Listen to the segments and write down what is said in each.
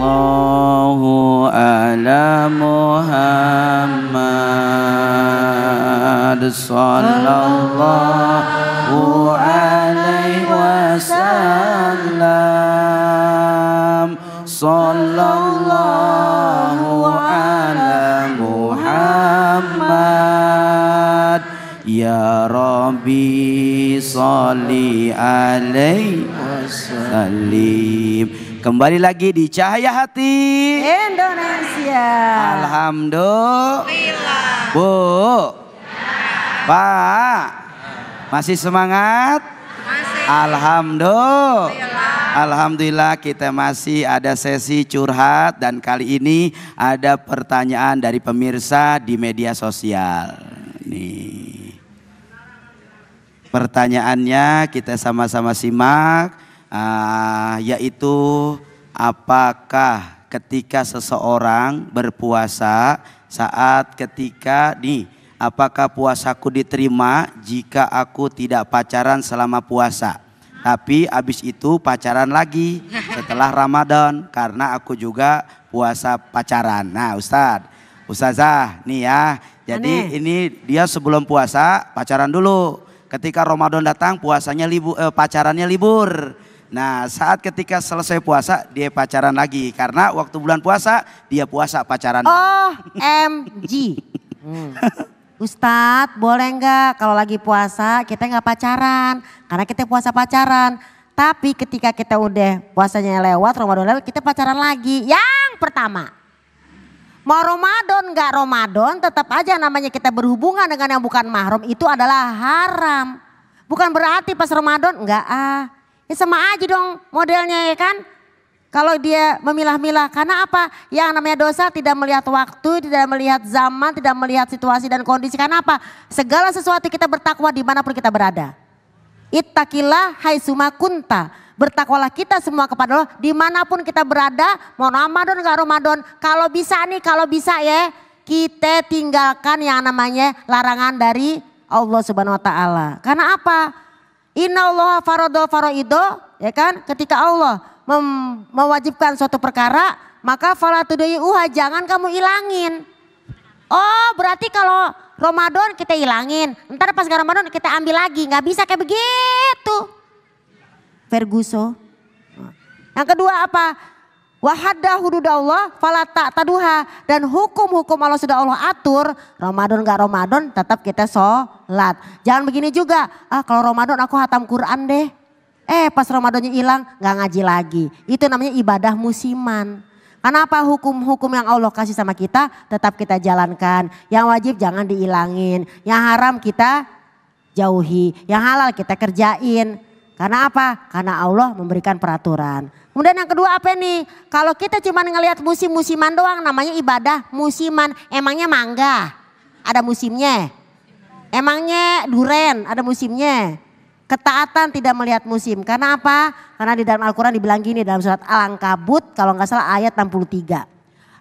sallallahu ala Muhammad sallallahu alaihi wasallam sallallahu ala Muhammad ya Rabbi sholli alaihi wasallim. Kembali lagi di Cahaya Hati Indonesia. Alhamdulillah. Bu, Pak, masih semangat? Masih. Alhamdulillah kita masih ada sesi curhat dan kali ini ada pertanyaan dari pemirsa di media sosial. Nih. Pertanyaannya kita sama-sama simak. Yaitu apakah ketika seseorang berpuasa apakah puasaku diterima jika aku tidak pacaran selama puasa tapi habis itu pacaran lagi setelah Ramadan karena aku juga puasa pacaran. Nah Ustazah nih ya, jadi ini dia sebelum puasa pacaran dulu, ketika Ramadan datang pacarannya libur. Nah saat ketika selesai puasa dia pacaran lagi karena waktu bulan puasa dia puasa pacaran. OMG. Ustadz boleh nggak kalau lagi puasa kita nggak pacaran karena kita puasa pacaran. Tapi ketika kita udah puasanya lewat, Ramadan lewat, kita pacaran lagi. Yang pertama, mau Ramadan nggak Ramadan tetap aja namanya kita berhubungan dengan yang bukan mahram itu adalah haram. Bukan berarti pas Ramadan enggak ya sama aja dong modelnya ya kan. Kalau dia memilah-milah karena apa? Yang namanya dosa tidak melihat waktu, tidak melihat zaman, tidak melihat situasi dan kondisi. Karena apa? Segala sesuatu kita bertakwa dimanapun kita berada. Ittaqillah haitsuma kunta. Bertakwalah kita semua kepada Allah dimanapun kita berada. Mau Ramadan enggak Ramadan. Kalau bisa ya kita tinggalkan yang namanya larangan dari Allah Subhanahu Wa Taala. Karena apa? Inna Allah faroido, ya kan? Ketika Allah mewajibkan suatu perkara, maka jangan kamu ilangin. Oh berarti kalau Ramadan kita ilangin, ntar pas Ramadan kita ambil lagi, nggak bisa kayak begitu. Ferguson. Yang kedua apa? Wahadda hududallah fala ta'taduha, dan hukum-hukum Allah sudah Allah atur, Ramadan gak Ramadan tetap kita sholat. Jangan begini juga, kalau Ramadan aku hatam Quran deh. Pas Ramadannya hilang gak ngaji lagi. Itu namanya ibadah musiman. Kenapa hukum-hukum yang Allah kasih sama kita tetap kita jalankan. Yang wajib jangan dihilangin, yang haram kita jauhi, yang halal kita kerjain. Karena apa? Karena Allah memberikan peraturan. Kemudian yang kedua apa nih? Kalau kita cuma ngelihat musim-musiman doang namanya ibadah musiman. Emangnya mangga ada musimnya? Emangnya duren ada musimnya? Ketaatan tidak melihat musim. Karena apa? Karena di dalam Al-Quran dibilang gini dalam surat Al-Ankabut kalau nggak salah ayat 63.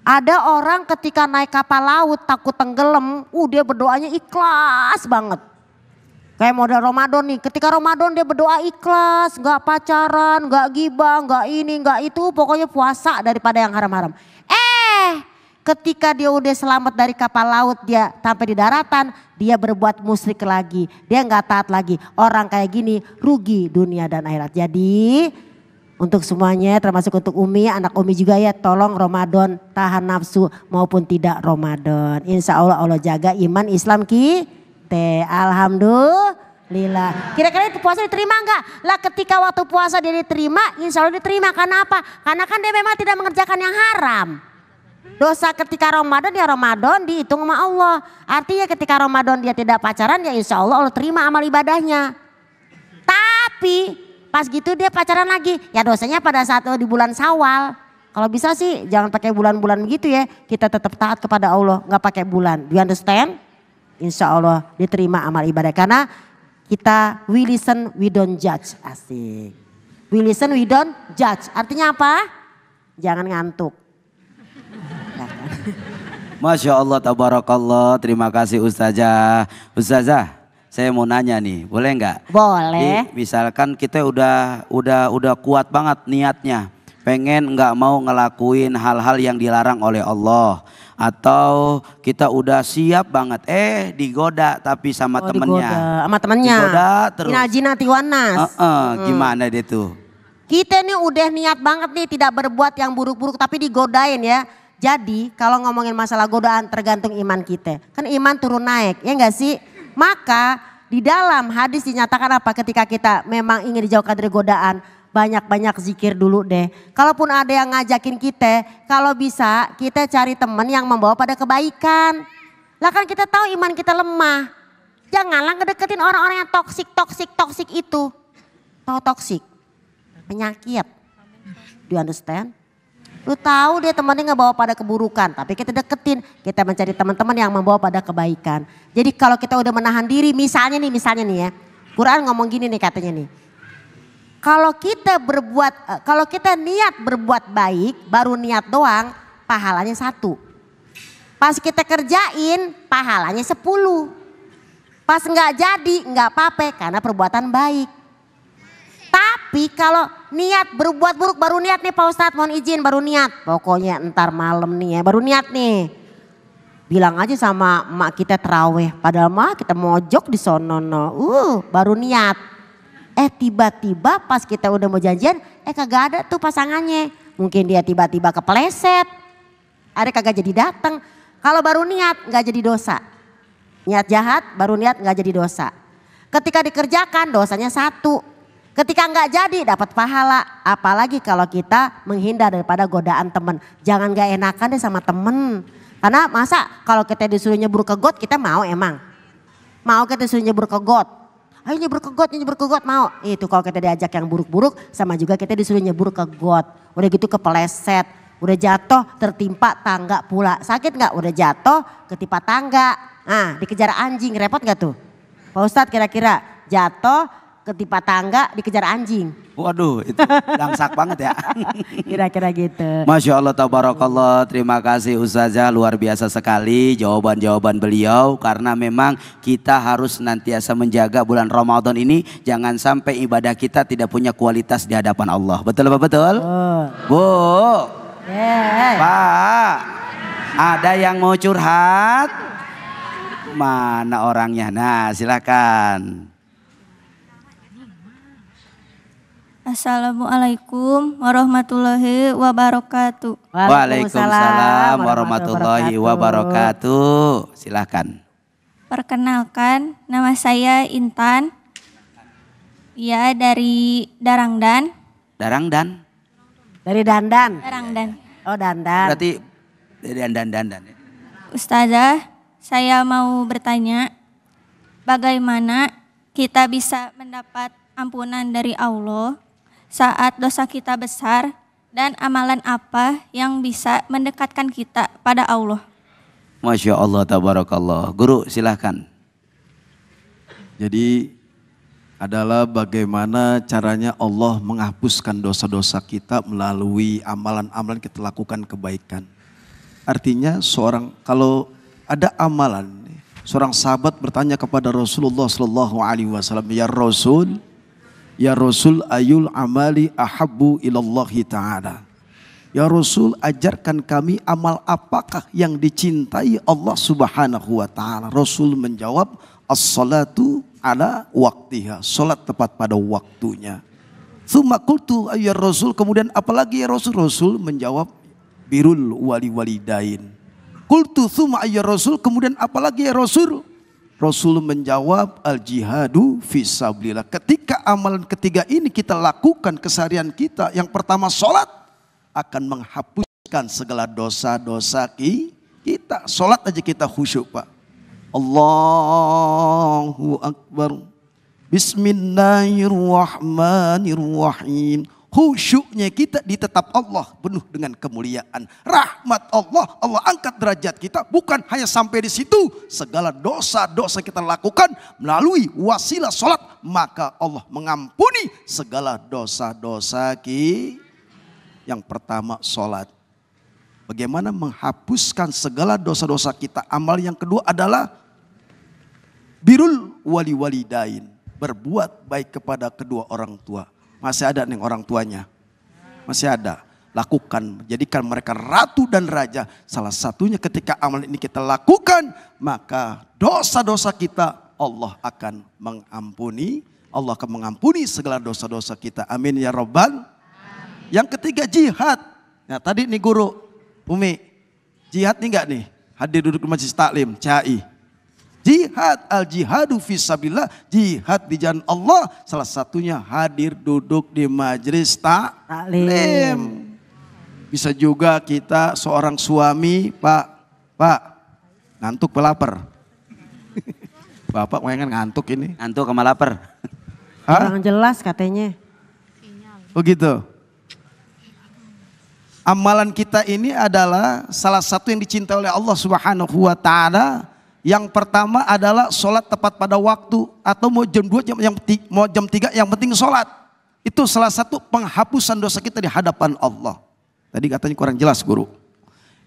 Ada orang ketika naik kapal laut takut tenggelam, dia berdoanya ikhlas banget. Kayak model Ramadan nih, ketika Ramadan dia berdoa ikhlas, gak pacaran, gak gibah, gak ini, gak itu, pokoknya puasa daripada yang haram-haram. Ketika dia udah selamat dari kapal laut, dia sampai di daratan, dia berbuat musyrik lagi, dia gak taat lagi. Orang kayak gini rugi dunia dan akhirat. Jadi untuk semuanya termasuk untuk Umi, anak Umi juga ya, tolong Ramadan tahan nafsu maupun tidak Ramadan. Insya Allah jaga iman Islam kita. Alhamdulillah. Kira-kira itu puasa diterima enggak? Lah ketika waktu puasa dia diterima, insya Allah diterima. Karena apa? Karena kan dia memang tidak mengerjakan yang haram. Dosa ketika Ramadan ya Ramadan dihitung sama Allah. Artinya ketika Ramadan dia tidak pacaran ya insya Allah Allah terima amal ibadahnya. Tapi pas gitu dia pacaran lagi. Ya dosanya pada saat di bulan Syawal. Kalau bisa sih jangan pakai bulan-bulan begitu ya. Kita tetap taat kepada Allah, nggak pakai bulan. Do you understand? Insya Allah diterima amal ibadah. Karena kita we listen we don't judge. Asik. We listen we don't judge. Artinya apa? Jangan ngantuk. Masya Allah tabarakallah. Terima kasih Ustazah. Ustazah saya mau nanya nih, boleh nggak? Boleh. Misalkan kita udah kuat banget niatnya. pengen nggak mau ngelakuin hal-hal yang dilarang oleh Allah. Atau kita udah siap banget, digoda tapi sama temennya. Digoda sama temennya. Digoda terus. Minal jinati wan nas. Gimana dia tuh? Kita nih udah niat banget nih tidak berbuat yang buruk-buruk tapi digodain ya. Jadi kalau ngomongin masalah godaan tergantung iman kita. Kan iman turun naik ya enggak sih? Maka di dalam hadis dinyatakan apa ketika kita memang ingin dijauhkan dari godaan. Banyak-banyak zikir dulu deh. Kalaupun ada yang ngajakin kita, kalau bisa kita cari teman yang membawa pada kebaikan. Lah kan kita tahu iman kita lemah. Janganlah ngedeketin orang-orang yang toksik itu. Tahu toksik? Penyakit. Do you understand? Lu tahu dia temannya ngebawa pada keburukan, tapi kita deketin. Kita mencari teman-teman yang membawa pada kebaikan. Jadi kalau kita udah menahan diri, misalnya nih ya. Quran ngomong gini nih katanya nih. Kalau kita niat berbuat baik, baru niat doang, pahalanya 1. Pas kita kerjain, pahalanya 10. Pas nggak jadi, nggak apa-apa karena perbuatan baik. Tapi kalau niat berbuat buruk, baru niat nih Pak Ustadz, mohon izin baru niat. Pokoknya ntar malam nih ya, baru niat nih. Bilang aja sama emak kita terawih, padahal mah kita mojok di sono, baru niat. Tiba-tiba pas kita udah mau janjian, kagak ada tuh pasangannya. Mungkin dia tiba-tiba kepleset, ada kagak jadi datang. Kalau baru niat nggak jadi dosa. Niat jahat baru niat nggak jadi dosa. Ketika dikerjakan dosanya 1. Ketika nggak jadi dapat pahala. Apalagi kalau kita menghindar daripada godaan temen. Jangan gak enakan deh sama temen. Karena masa kalau kita disuruh nyebur ke got kita mau emang? Mau kita disuruh nyebur ke got? Ayo nyebur ke got mau. Itu kalau kita diajak yang buruk-buruk sama juga kita disuruh nyebur ke got. Udah gitu kepeleset, udah jatuh tertimpa tangga pula. Sakit gak? Udah jatuh ketimpa tangga. Nah dikejar anjing, repot gak tuh? Pak Ustadz kira-kira jatuh ketimpa tangga dikejar anjing. Waduh itu langsak banget ya. Kira-kira gitu. Masya Allah tabarakallah, terima kasih Ustazah, luar biasa sekali jawaban-jawaban beliau. Karena memang kita harus senantiasa menjaga bulan Ramadan ini. Jangan sampai ibadah kita tidak punya kualitas di hadapan Allah. Betul apa betul? Bu, Pak, ada yang mau curhat? Mana orangnya? Nah silakan. Assalamualaikum warahmatullahi wabarakatuh. Waalaikumsalam warahmatullahi wabarakatuh. Silakan. Perkenalkan, nama saya Intan. Ya, dari Darangdan. Darangdan? Dari Dandan? Darangdan. Oh Dandan. Berarti dari Dandan. Ustazah, saya mau bertanya, bagaimana kita bisa mendapat ampunan dari Allah saat dosa kita besar, dan amalan apa yang bisa mendekatkan kita pada Allah? Masya Allah tabarakallah. Guru silahkan. Jadi adalah bagaimana caranya Allah menghapuskan dosa-dosa kita melalui amalan-amalan kita lakukan kebaikan. Artinya kalau ada amalan, seorang sahabat bertanya kepada Rasulullah SAW, Ya Rasul ayul amali ahabbu ilallahi ta'ala. Ya Rasul ajarkan kami amal apakah yang dicintai Allah subhanahu wa ta'ala. Rasul menjawab as-salatu ala waktiha. Salat tepat pada waktunya. Tsumma qultu ya Rasul, kemudian apalagi ya Rasul? Rasul menjawab birrul walidain. Qultu tsumma ya Rasul, kemudian apalagi ya Rasul? Rasul menjawab al-jihadu fisabilillah. Ketika amalan ketiga ini kita lakukan keseharian kita, yang pertama sholat akan menghapuskan segala dosa-dosa kita. Sholat aja kita khusyuk Pak. Allahu Akbar. Bismillahirrahmanirrahim. Khusyuknya kita di tetap Allah penuh dengan kemuliaan. Rahmat Allah, Allah angkat derajat kita. Bukan hanya sampai di situ. Segala dosa-dosa kita lakukan melalui wasilah sholat. Maka Allah mengampuni segala dosa-dosa kita. Yang pertama sholat. Bagaimana menghapuskan segala dosa-dosa kita. Amal yang kedua adalah birrul walidain. Berbuat baik kepada kedua orang tua. Masih ada nih orang tuanya? Masih ada. lakukan. Jadikan mereka ratu dan raja. Salah satunya ketika amalan ini kita lakukan, maka dosa-dosa kita Allah akan mengampuni. Allah akan mengampuni segala dosa-dosa kita. Amin ya Rabbal. Yang ketiga jihad. Nah tadi nih guru, Umi, jihad nih enggak nih? Hadir duduk di majelis taklim, CAI. Jihad, al-jihadu fisabilillah, jihad di jalan Allah. Salah satunya hadir duduk di majelis taklim. Bisa juga kita seorang suami, Pak, ngantuk pelapar. Bapak kan ngantuk ini. Ngantuk sama lapar. Kurang jelas katanya. Oh gitu. Amalan kita ini adalah salah satu yang dicintai oleh Allah Subhanahu wa taala. Yang pertama adalah sholat tepat pada waktu, atau mau jam 2 mau jam 3 yang penting sholat. Itu salah satu penghapusan dosa kita di hadapan Allah. Tadi katanya kurang jelas guru.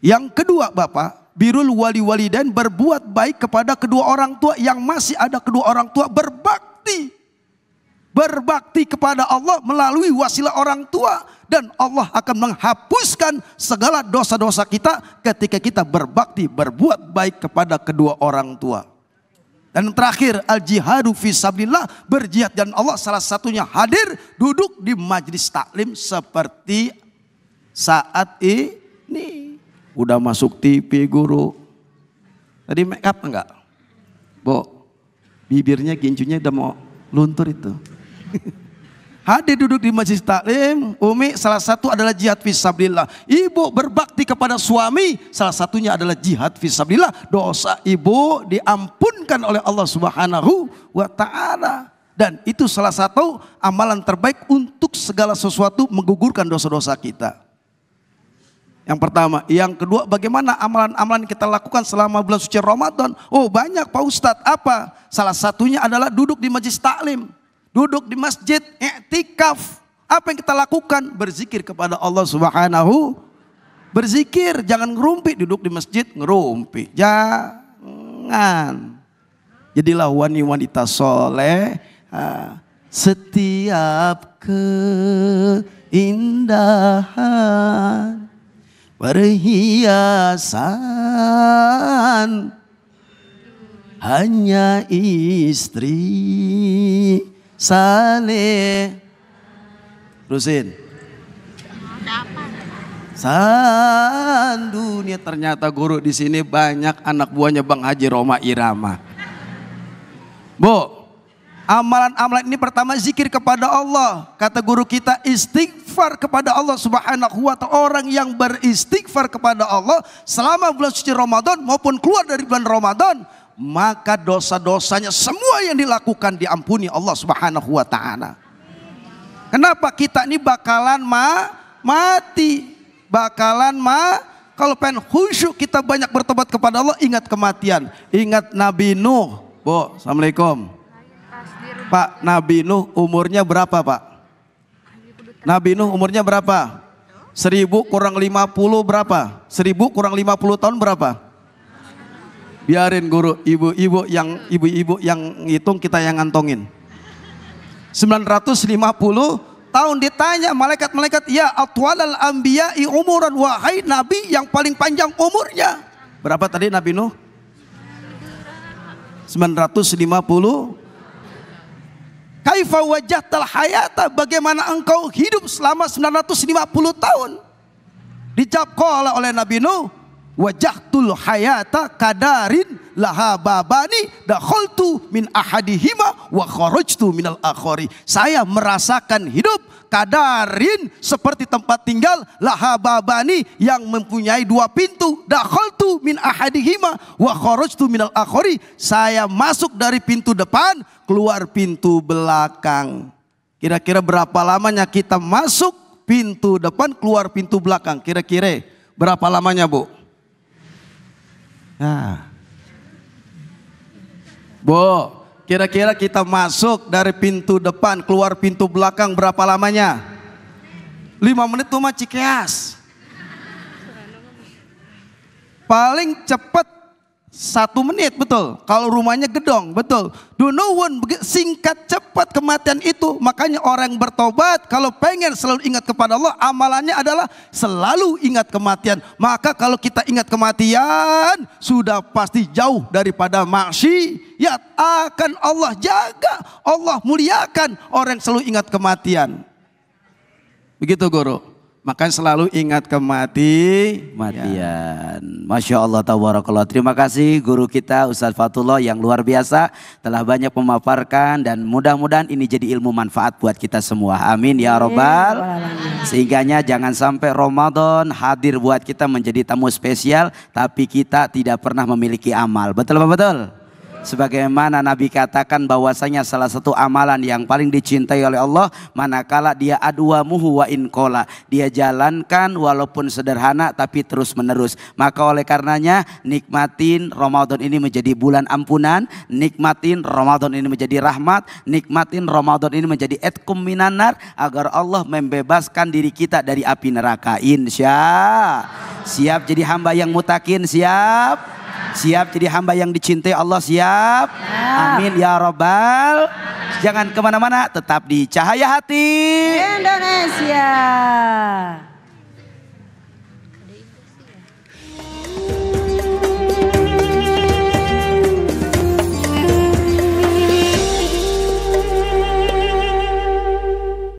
Yang kedua Bapak, birrul walidain, berbuat baik kepada kedua orang tua yang masih ada kedua orang tua, berbakti. Berbakti kepada Allah melalui wasilah orang tua, dan Allah akan menghapuskan segala dosa-dosa kita ketika kita berbakti, berbuat baik kepada kedua orang tua. Dan terakhir al-jihadu fisabilillah, berjihad dan Allah, salah satunya hadir duduk di majelis taklim seperti saat ini. Udah masuk TV guru. Tadi make up enggak? Bo, bibirnya gincunya udah mau luntur itu. Hadir duduk di majelis taklim, Umi, salah satu adalah jihad fisabilillah. Ibu berbakti kepada suami, salah satunya adalah jihad fisabilillah. Dosa ibu diampunkan oleh Allah Subhanahu wa taala. Dan itu salah satu amalan terbaik untuk segala sesuatu menggugurkan dosa-dosa kita. Yang pertama. Yang kedua, bagaimana amalan-amalan kita lakukan selama bulan suci Ramadan? Oh banyak Pak Ustadz. Apa? Salah satunya adalah duduk di majelis taklim. Duduk di masjid, i'tikaf. Apa yang kita lakukan? Berzikir kepada Allah Subhanahu. Berzikir, jangan ngerumpi. Duduk di masjid ngerumpi. Jangan. Jadilah wanita soleh. Setiap keindahan perhiasan hanya istri saleh. Terusin. Dunia, ternyata guru di sini banyak anak buahnya Bang Haji Roma Irama. Bu, amalan-amalan ini pertama zikir kepada Allah. Kata guru kita, istighfar kepada Allah Subhanahu wa ta'ala. Orang yang beristighfar kepada Allah selama bulan suci Ramadan maupun keluar dari bulan Ramadan, maka dosa-dosanya semua yang dilakukan diampuni Allah Subhanahu wa ta'ala. Kenapa kita ini bakalan mati? Kalau pengen khusyuk kita banyak bertobat kepada Allah, ingat kematian. Ingat Nabi Nuh. Bu, Assalamualaikum. Pak, Nabi Nuh umurnya berapa Pak? Nabi Nuh umurnya berapa? 1000 kurang 50 berapa? 1000 kurang 50 tahun berapa? Biarin guru, ibu-ibu yang ngitung, kita yang ngantongin. 950 tahun. Ditanya malaikat-malaikat, ya atwalal anbiya'i umuran, wahai nabi yang paling panjang umurnya. Berapa tadi Nabi Nuh? 950. Kaifa wajahtal hayata, bagaimana engkau hidup selama 950 tahun? Dijawab oleh Nabi Nuh, wajahtul hayata kadarin laha babani dakhaltu min ahadihima wa kharajtu minal akhari. Saya merasakan hidup kadarin seperti tempat tinggal laha babani yang mempunyai 2 pintu. Dakhaltu min ahadihima wa kharajtu minal akhari. Saya masuk dari pintu depan, keluar pintu belakang. Kira-kira berapa lamanya kita masuk pintu depan, keluar pintu belakang? Kira-kira berapa lamanya Bu? Nah. Bu, kira-kira kita masuk dari pintu depan, keluar pintu belakang berapa lamanya? 5 menit tuh mah Cikeas. Paling cepat 1 menit, betul. Kalau rumahnya gedong, betul. Dunuwun, singkat cepat kematian itu. Makanya orang yang bertobat kalau pengen selalu ingat kepada Allah, amalannya adalah selalu ingat kematian. Maka kalau kita ingat kematian, sudah pasti jauh daripada maksiat. Akan Allah jaga, Allah muliakan orang yang selalu ingat kematian. Begitu Guru. Makanya selalu ingat kematian. Masya Allah, tabarakallah. Terima kasih guru kita Ustadz Fatullah yang luar biasa telah banyak memaparkan, dan mudah-mudahan ini jadi ilmu manfaat buat kita semua. Amin ya robbal. Sehingganya jangan sampai Ramadan hadir buat kita menjadi tamu spesial tapi kita tidak pernah memiliki amal. Betul apa betul? Sebagaimana Nabi katakan bahwasanya salah satu amalan yang paling dicintai oleh Allah manakala dia adwamuhu wa inqala, dia jalankan walaupun sederhana tapi terus menerus. Maka oleh karenanya nikmatin Ramadan ini menjadi bulan ampunan, nikmatin Ramadan ini menjadi rahmat, nikmatin Ramadan ini menjadi etkum minanar, agar Allah membebaskan diri kita dari api neraka. Siap jadi hamba yang mutakin, siap jadi hamba yang dicintai Allah, siap. Amin ya robbal. Jangan kemana-mana, tetap di Cahaya Hati Indonesia.